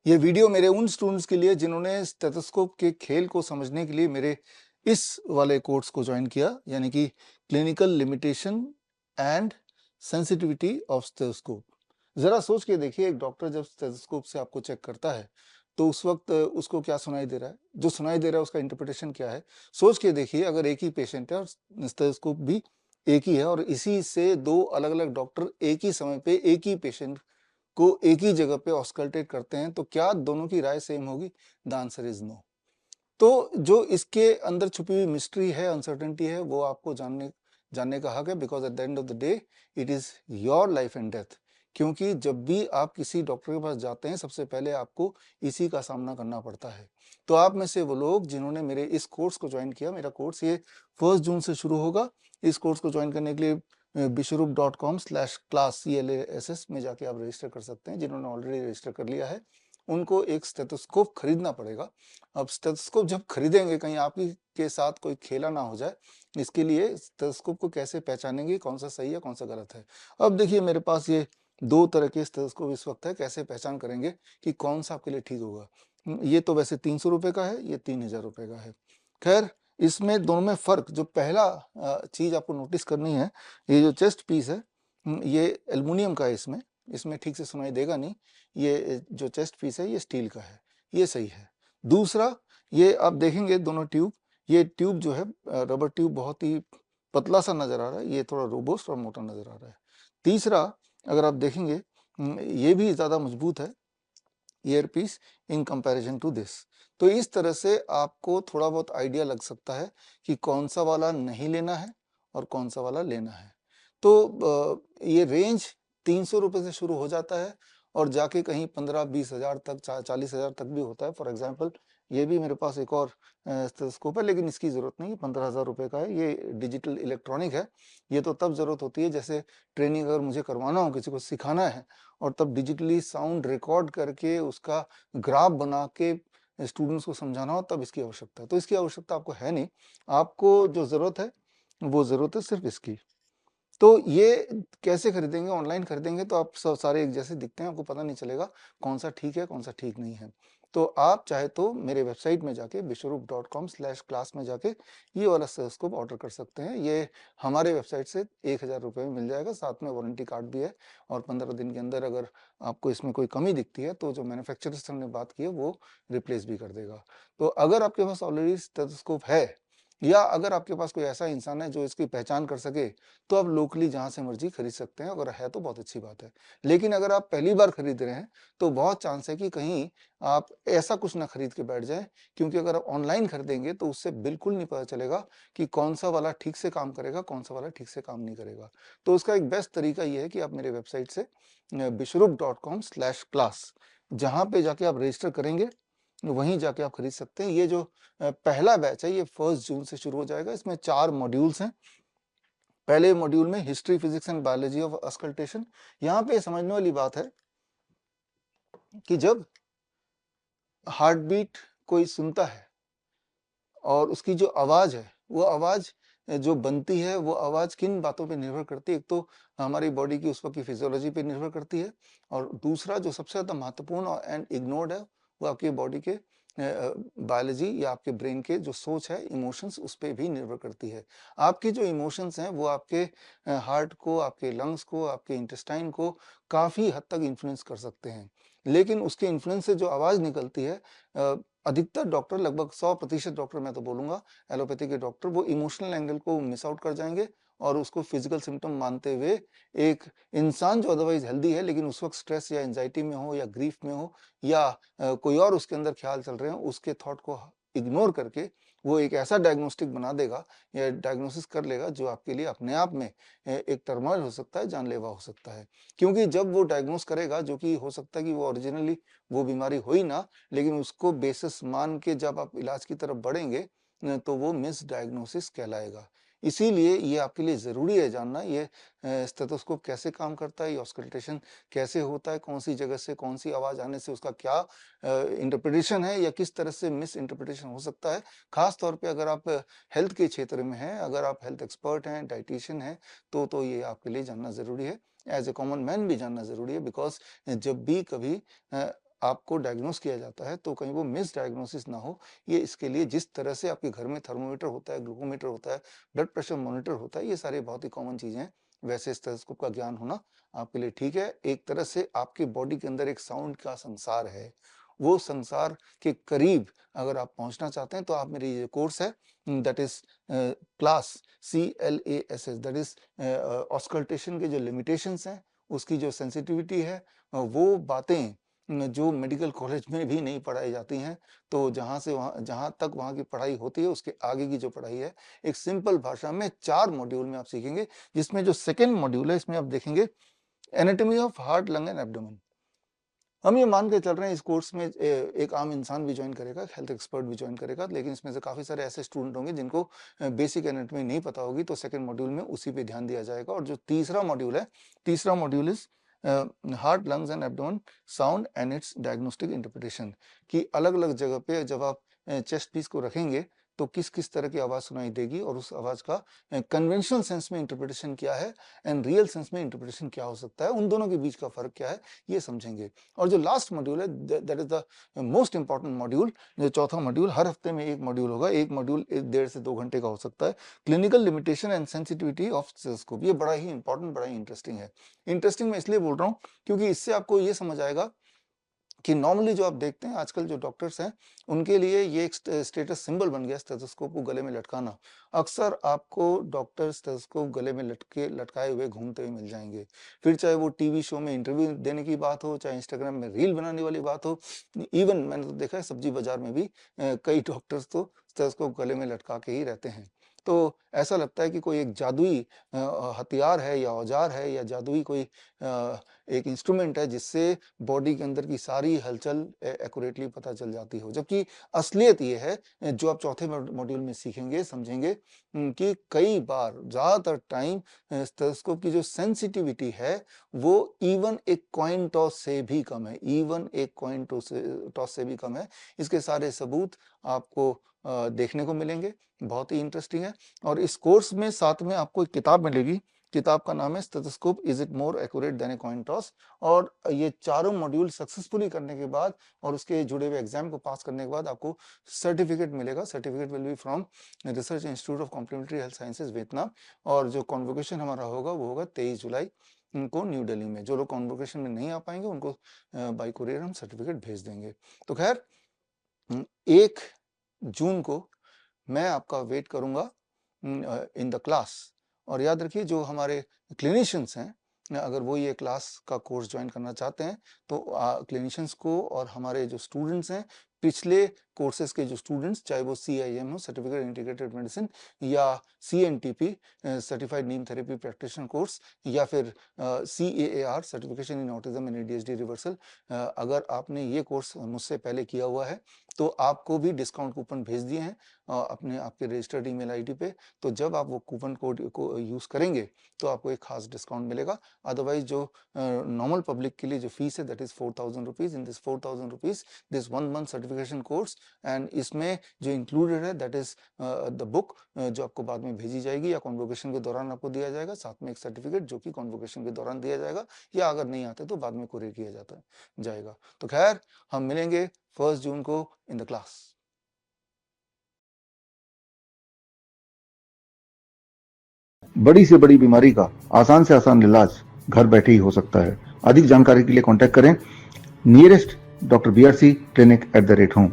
ये वीडियो मेरे उन स्टूडेंट्स के लिए जिन्होंने स्टेथोस्कोप के खेल को समझने के लिए मेरे इस वाले कोर्स को ज्वाइन किया, यानी कि clinical limitation and sensitivity of stethoscope. जरा सोच के देखिए, एक डॉक्टर जब स्टेथोस्कोप से आपको चेक करता है तो उस वक्त उसको क्या सुनाई दे रहा है, जो सुनाई दे रहा है उसका इंटरप्रिटेशन क्या है। सोच के देखिए, अगर एक ही पेशेंट है और स्टेथोस्कोप भी एक ही है और इसी से दो अलग अलग डॉक्टर एक ही समय पे एक ही पेशेंट को एक ही जगह पे ऑस्कल्टेट करते हैं, तो क्या दोनों की राय सेम होगी? The answer is no. तो जो इसके अंदर छुपी हुई मिस्ट्री है, अनसर्टेनिटी है, वो आपको जानने जानने का हक है, because at the end of the day it is your life and death. क्योंकि जब भी आप किसी डॉक्टर के पास जाते हैं, सबसे पहले आपको इसी का सामना करना पड़ता है। तो आप में से वो लोग जिन्होंने मेरे इस कोर्स को ज्वाइन किया, मेरा कोर्स ये 1 जून से शुरू होगा। इस कोर्स को ज्वाइन करने के लिए bishrup.com/class में जाके आप रजिस्टर कर सकते हैं। जिन्होंने ऑलरेडी रजिस्टर कर लिया है उनको एक स्टेथोस्कोप खरीदना पड़ेगा। अब स्टेथोस्कोप जब खरीदेंगे, कहीं आप ही के साथ कोई खेला ना हो जाए, इसके लिए स्टेथोस्कोप को कैसे पहचानेंगे, कौन सा सही है कौन सा गलत है। अब देखिए, मेरे पास ये 2 तरह के स्टेथोस्कोप इस वक्त है। कैसे पहचान करेंगे कि कौन सा आपके लिए ठीक होगा? ये तो वैसे 300 रुपए का है, ये 3000 रुपए का है। खैर, इसमें दोनों में फर्क, जो पहला चीज आपको नोटिस करनी है, ये जो चेस्ट पीस है, ये एल्युमिनियम का है। इसमें इसमें ठीक से सुनाई देगा नहीं। ये जो चेस्ट पीस है ये स्टील का है, ये सही है। दूसरा, ये आप देखेंगे दोनों ट्यूब, ये ट्यूब जो है रबर ट्यूब बहुत ही पतला सा नजर आ रहा है, ये थोड़ा रोबोस्ट और मोटा नजर आ रहा है। तीसरा, अगर आप देखेंगे, ये भी ज्यादा मजबूत है earpiece in comparison to this. तो इस तरह से आपको थोड़ा बहुत आइडिया लग सकता है कि कौन सा वाला नहीं लेना है और कौन सा वाला लेना है। तो ये रेंज 300 रुपए से शुरू हो जाता है और जाके कहीं 15-20 हजार तक, 40 हजार तक भी होता है। फॉर एग्जाम्पल, ये भी मेरे पास एक और स्टेथोस्कोप है, लेकिन इसकी जरूरत नहीं, 15,000 रुपए का है। ये डिजिटल इलेक्ट्रॉनिक है। ये तो तब जरूरत होती है जैसे ट्रेनिंग अगर मुझे करवाना हो, किसी को सिखाना है, और तब डिजिटली साउंड रिकॉर्ड करके उसका ग्राफ बना के स्टूडेंट्स को समझाना हो, तब इसकी आवश्यकता है। तो इसकी आवश्यकता आपको है नहीं। आपको जो जरूरत है वो जरूरत है सिर्फ इसकी। तो ये कैसे खरीदेंगे? ऑनलाइन खरीदेंगे तो आप सब सारे एक जैसे दिखते हैं, आपको पता नहीं चलेगा कौन सा ठीक है कौन सा ठीक नहीं है। तो आप चाहे तो मेरे वेबसाइट में जाके bishrup.com/class में जाके ये वाला स्टेथोस्कोप ऑर्डर कर सकते हैं। ये हमारे वेबसाइट से 1000 रुपए में मिल जाएगा, साथ में वारंटी कार्ड भी है। और 15 दिन के अंदर अगर आपको इसमें कोई कमी दिखती है तो जो मैन्युफैक्चरर से हमने बात की है वो रिप्लेस भी कर देगा। तो अगर आपके पास ऑलरेडी स्टेथोस्कोप है, या अगर आपके पास कोई ऐसा इंसान है जो इसकी पहचान कर सके, तो आप लोकली जहां से मर्जी खरीद सकते हैं। अगर है तो बहुत अच्छी बात है। लेकिन अगर आप पहली बार खरीद रहे हैं तो बहुत चांस है कि कहीं आप ऐसा कुछ ना खरीद के बैठ जाएं, क्योंकि अगर आप ऑनलाइन खरीदेंगे तो उससे बिल्कुल नहीं पता चलेगा कि कौन सा वाला ठीक से काम करेगा, कौन सा वाला ठीक से काम नहीं करेगा। तो उसका एक बेस्ट तरीका यह है कि आप मेरे वेबसाइट से bishrup.com/class जहां पे जाके आप रजिस्टर करेंगे, वहीं जाके आप खरीद सकते हैं। ये जो पहला बैच है ये 1 जून से शुरू हो जाएगा। इसमें 4 मॉड्यूल्स हैं। पहले मॉड्यूल में history, physics and biology of auscultation. यहाँ पे समझने वाली बात है कि जब हार्ट बीट कोई सुनता है और उसकी जो आवाज है, वो आवाज जो बनती है, वो आवाज किन बातों पे निर्भर करती है? एक तो हमारी बॉडी की उस वक्त की फिजियोलॉजी पे निर्भर करती है, और दूसरा जो सबसे ज्यादा महत्वपूर्ण एंड इग्नोर्ड है, वो आपकी बॉडी के बायोलॉजी या आपके ब्रेन के जो सोच है, इमोशंस, उस पे भी निर्भर करती है। आपके जो इमोशंस हैं वो आपके हार्ट को, आपके लंग्स को, आपके इंटेस्टाइन को काफी हद तक इन्फ्लुएंस कर सकते हैं। लेकिन उसके इन्फ्लुएंस से जो आवाज निकलती है, अधिकतर डॉक्टर, लगभग 100% डॉक्टर मैं तो बोलूंगा, एलोपैथी के डॉक्टर, वो इमोशनल एंगल को मिस आउट कर जाएंगे और उसको फिजिकल सिम्टम मानते हुए एक इंसान जो अदरवाइज हेल्दी है लेकिन उस वक्त स्ट्रेस या एंजाइटी में हो या ग्रीफ में हो, या कोई और उसके अंदर ख्याल चल रहे हो, उसके थॉट को इग्नोर करके वो एक ऐसा डायग्नोस्टिक बना देगा या डायग्नोसिस कर लेगा जो आपके लिए अपने आप में एक टर्मोइल हो सकता है, जानलेवा हो सकता है। क्योंकि जब वो डायग्नोस करेगा, जो कि हो सकता है कि वो ओरिजिनली वो बीमारी हो ही ना, लेकिन उसको बेसिस मान के जब आप इलाज की तरफ बढ़ेंगे तो वो मिस डायग्नोसिस कहलाएगा। इसीलिए ये आपके लिए जरूरी है जानना, ये स्टेथोस्कोप कैसे काम करता है, ये ऑस्कल्टेशन कैसे होता है, कौन सी जगह से कौन सी आवाज आने से उसका क्या इंटरप्रिटेशन है या किस तरह से मिस इंटरप्रिटेशन हो सकता है। खास तौर पे अगर आप हेल्थ के क्षेत्र में हैं, अगर आप हेल्थ एक्सपर्ट हैं, डाइटिशियन हैं, तो ये आपके लिए जानना जरूरी है। एज ए कॉमन मैन भी जानना जरूरी है, बिकॉज जब भी कभी आपको डायग्नोस किया जाता है तो कहीं वो मिस डायग्नोसिस ना हो, ये इसके लिए जिस तरह से आपके घर में थर्मोमीटर होता है, ग्लूकोमीटर होता है, ब्लड प्रेशर मॉनिटर होता है, ये सारे बहुत ही कॉमन चीजें हैं, वैसे स्टेथोस्कोप का ज्ञान होना आपके लिए ठीक है। एक तरह से आपकी बॉडी के अंदर एक साउंड का संसार है, वो संसार के करीब अगर आप पहुंचना चाहते हैं तो आप मेरी ये कोर्स है that is class CLASS, that is auscultation के जो लिमिटेशंस हैं, उसकी जो सेंसिटिविटी है, वो बातें जो मेडिकल कॉलेज में भी नहीं पढ़ाई जाती हैं, तो जहाँ तक वहाँ की पढ़ाई होती है उसके आगे की जो पढ़ाई है एक सिंपल भाषा में 4 मॉड्यूल में आप सीखेंगे, जिसमें जो सेकेंड मॉड्यूल है इसमें आप देखेंगे anatomy of heart, lung and abdomen. हम ये मान के चल रहे हैं इस कोर्स में एक आम इंसान भी ज्वाइन करेगा, हेल्थ एक्सपर्ट भी ज्वाइन करेगा, लेकिन इसमें से काफी सारे ऐसे स्टूडेंट होंगे जिनको बेसिक एनाटॉमी नहीं पता होगी, तो सेकंड मॉड्यूल में उसी पे ध्यान दिया जाएगा। और जो तीसरा मॉड्यूल है, तीसरा module is heart, lungs and abdomen, sound and it's diagnostic interpretation, कि अलग अलग जगह पे जब आप चेस्ट पीस को रखेंगे तो किस किस तरह की आवाज सुनाई देगी और उस आवाज का कन्वेंशनल सेंस में इंटरप्रिटेशन क्या है एंड रियल सेंस में इंटरप्रिटेशन क्या हो सकता है, उन दोनों के बीच का फर्क क्या है, ये समझेंगे। और जो लास्ट मॉड्यूल है that is the most important module, जो चौथा मॉड्यूल, हर हफ्ते में एक मॉड्यूल होगा, एक मॉड्यूल 1.5 से 2 घंटे का हो सकता है, clinical limitation and sensitivity of stethoscope. ये बड़ा ही इंपॉर्टेंट, बड़ा ही इंटरेस्टिंग है। इंटरेस्टिंग मैं इसलिए बोल रहा हूँ क्योंकि इससे आपको ये समझ आएगा कि नॉर्मली जो आप देखते हैं आजकल जो डॉक्टर्स हैं उनके लिए ये एक स्टेटस सिंबल बन गया स्टेथोस्कोप को गले में लटकाना। अक्सर आपको डॉक्टर स्टेथोस्कोप गले में लटकाए हुए घूमते हुए मिल जाएंगे, फिर चाहे वो टीवी शो में इंटरव्यू देने की बात हो, चाहे इंस्टाग्राम में रील बनाने वाली बात हो, इवन मैंने तो देखा है सब्जी बाजार में भी कई डॉक्टर्स तो स्टेथोस्कोप गले में लटका के ही रहते हैं। तो ऐसा लगता है कि कोई एक जादुई हथियार है या औजार है या जादुई कोई एक इंस्ट्रूमेंट है जिससे बॉडी के अंदर की सारी हलचल एक्यूरेटली पता चल जाती हो, जबकि असलियत ये है जो आप चौथे मॉड्यूल में सीखेंगे, समझेंगे कि कई बार ज्यादातर टाइम स्टेथोस्कोप की जो सेंसिटिविटी है वो इवन एक कॉइन टॉस से भी कम है, इवन एक कॉइन टॉस से भी कम है। इसके सारे सबूत आपको देखने को मिलेंगे, बहुत ही इंटरेस्टिंग है। और इस कोर्स में साथ में आपको एक किताब मिलेगी, किताब का नाम है stethoscope is it more accurate then a coin toss. और ये चारों मॉड्यूल सक्सेसफुली करने के बाद और उसके जुड़े हुए एग्जाम को पास करने के बाद आपको सर्टिफिकेट मिलेगा। Certificate will be from Research Institute of Complementary Health Sciences Vietnam. और जो कॉन्वोकेशन हमारा होगा वो होगा 23 जुलाई को न्यू दिल्ली में। जो लोग कॉन्वोकेशन में नहीं आ पाएंगे उनको बाई कुरियर हम सर्टिफिकेट भेज देंगे। तो खैर 1 जून को मैं आपका वेट करूंगा इन द क्लास। और याद रखिए जो हमारे क्लिनिशियंस हैं, अगर वो ये क्लास का कोर्स ज्वाइन करना चाहते हैं तो क्लिनिशियंस को और हमारे जो स्टूडेंट्स हैं, पिछले कोर्सेज के जो स्टूडेंट्स, चाहे वो CIM हो, सर्टिफिकेट इंटीग्रेटेड मेडिसिन, या CNTP सर्टिफाइड नीम थेरेपी प्रैक्टिशनर कोर्स, या फिर CAAR certification in autism and ADHD reversal, अगर आपने ये कोर्स मुझसे पहले किया हुआ है तो आपको भी डिस्काउंट कूपन भेज दिए हैं अपने आपके रजिस्टर्ड ईमेल आईडी पे। तो जब आप वो कूपन कोड को यूज करेंगे तो आपको एक खास डिस्काउंट मिलेगा। अदरवाइज जो नॉर्मल पब्लिक के लिए जो फीस है that is 4,000 rupees. In this 4,000 rupees this 1 month certification course, and इसमें जो इंक्लूडेड है दैट इज द बुक जो आपको बाद में भेजी जाएगी या कॉन्वोकेशन के दौरान आपको दिया जाएगा, साथ में एक सर्टिफिकेट जो कि कॉन्वोकेशन के दौरान दिया जाएगा, या अगर नहीं आते तो बाद में कुरियर किया जाएगा। तो खैर हम मिलेंगे 1 जून को इन द क्लास। बड़ी से बड़ी बीमारी का आसान से आसान इलाज घर बैठे ही हो सकता है। अधिक जानकारी के लिए कांटेक्ट करें nearest Dr. BRC clinic @ home।